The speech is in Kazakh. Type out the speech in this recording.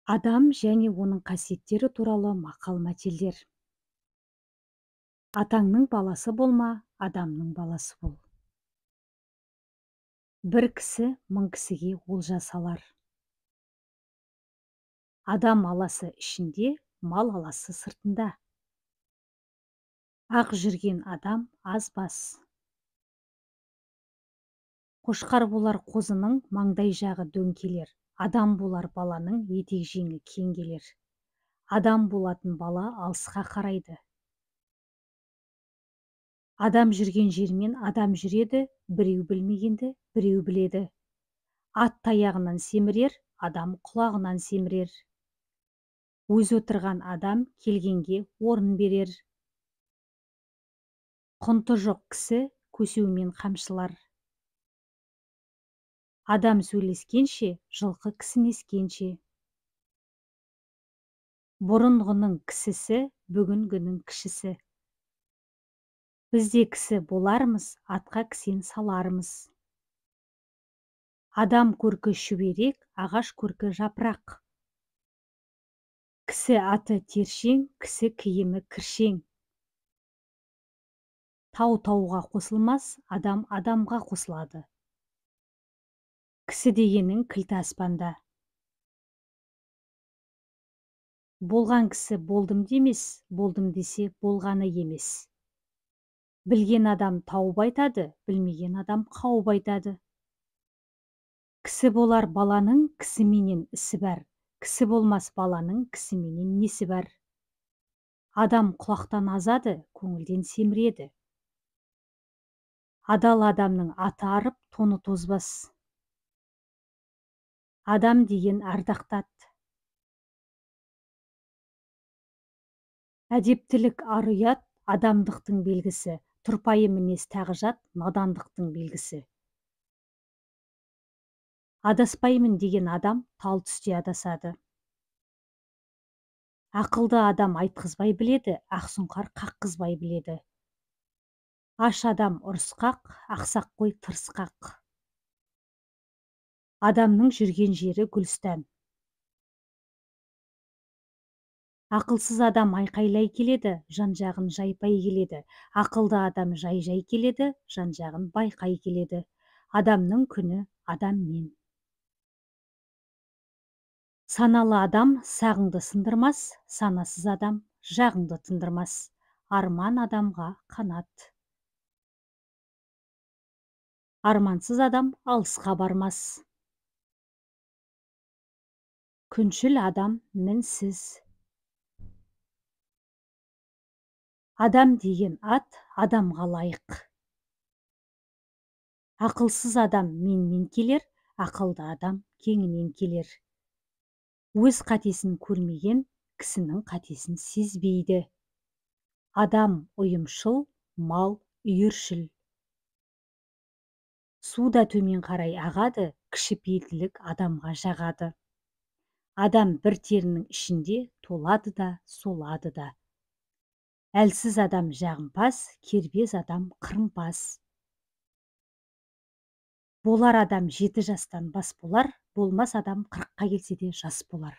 Адам және оның қасиеттері туралы мақал-мәтелдер. Атаңның баласы болма, адамның баласы бол. Бір кісі мың кісіге олжа салар. Адам аласы ішінде, мал аласы сыртында. Ақ жүрген адам аз бас. Қошқар болар қозының маңдай жағы дөң келер. Адам болар баланың етек жеңі кең келер. Адам болатын бала алысқа қарайды. Адам жүрген жермен адам жүреді, біреу білмегенді біреу біледі. Ат таяғынан семірер, адам құлағынан семірер. Өз отырған адам келгенге орын берер. Құнты жоқ кісі көсеумен қамшылар. Адам сөйлескенше, жылқы кісінескенше. Бұрынғының кісісі, бүгінгінің кішісі. Бізде кісі болармыз, атқа кісен салармыз. Адам көркі шүберек, ағаш көркі жапырақ. Кісі аты тершең, кісі киімі кіршең. Тау тауға қосылмас, адам адамға қосылады. Кісі дегенің кілті аспанда. Болған кісі болдым демес, болдым десе болғаны емес. Білген адам тауып айтады, білмеген адам қауып айтады. Кісі болар баланың кісіменен ісі бар, кісі болмас баланың кісіменен несі бар. Адам құлақтан азады, көңілден семіреді. Адал адамның аты арып, тоны тозбас. Адам деген ардақтат. Әдептілік ар ұят, адамдықтың белгісі. Тұрпайы мінез тағы жат, надандықтың белгісі. Адаспаймын деген адам тал түсте адасады. Ақылды адам айтқызбай біледі, ақсұңқар қаққызбай біледі. Аш адам ұрысқақ, ақсақ қой тырысқақ. Адамның жүрген жері гүлстан. Ақылсыз адам айқайлай келеді, жан-жағын жайпай келеді. Ақылды адам жай-жай келеді, жан-жағын байқай келеді. Адамның күні адаммен. Саналы адам сағыңды сындырмас, санасыз адам жағыңды тындырмас. Арман адамға қанат. Армансыз адам алысқа бармас. Күншіл адам мінсіз. Адам деген ат адамға лайық. Ақылсыз адам менмен келер, ақылды адам кеңінен келер. Өз қатесін көрмеген кісінің қатесін сезбейді. Адам ұйымшыл, мал үйіршіл. Суда төмен қарай ағады, кішіпейілділік адамға жағады. Адам бір терінің ішінде толады да, солады да. Әлсіз адам жағымпаз, кербез адам қырымпаз. Болар адам 7 жастан бас болар, болмас адам 40-қа келсе де жас болар.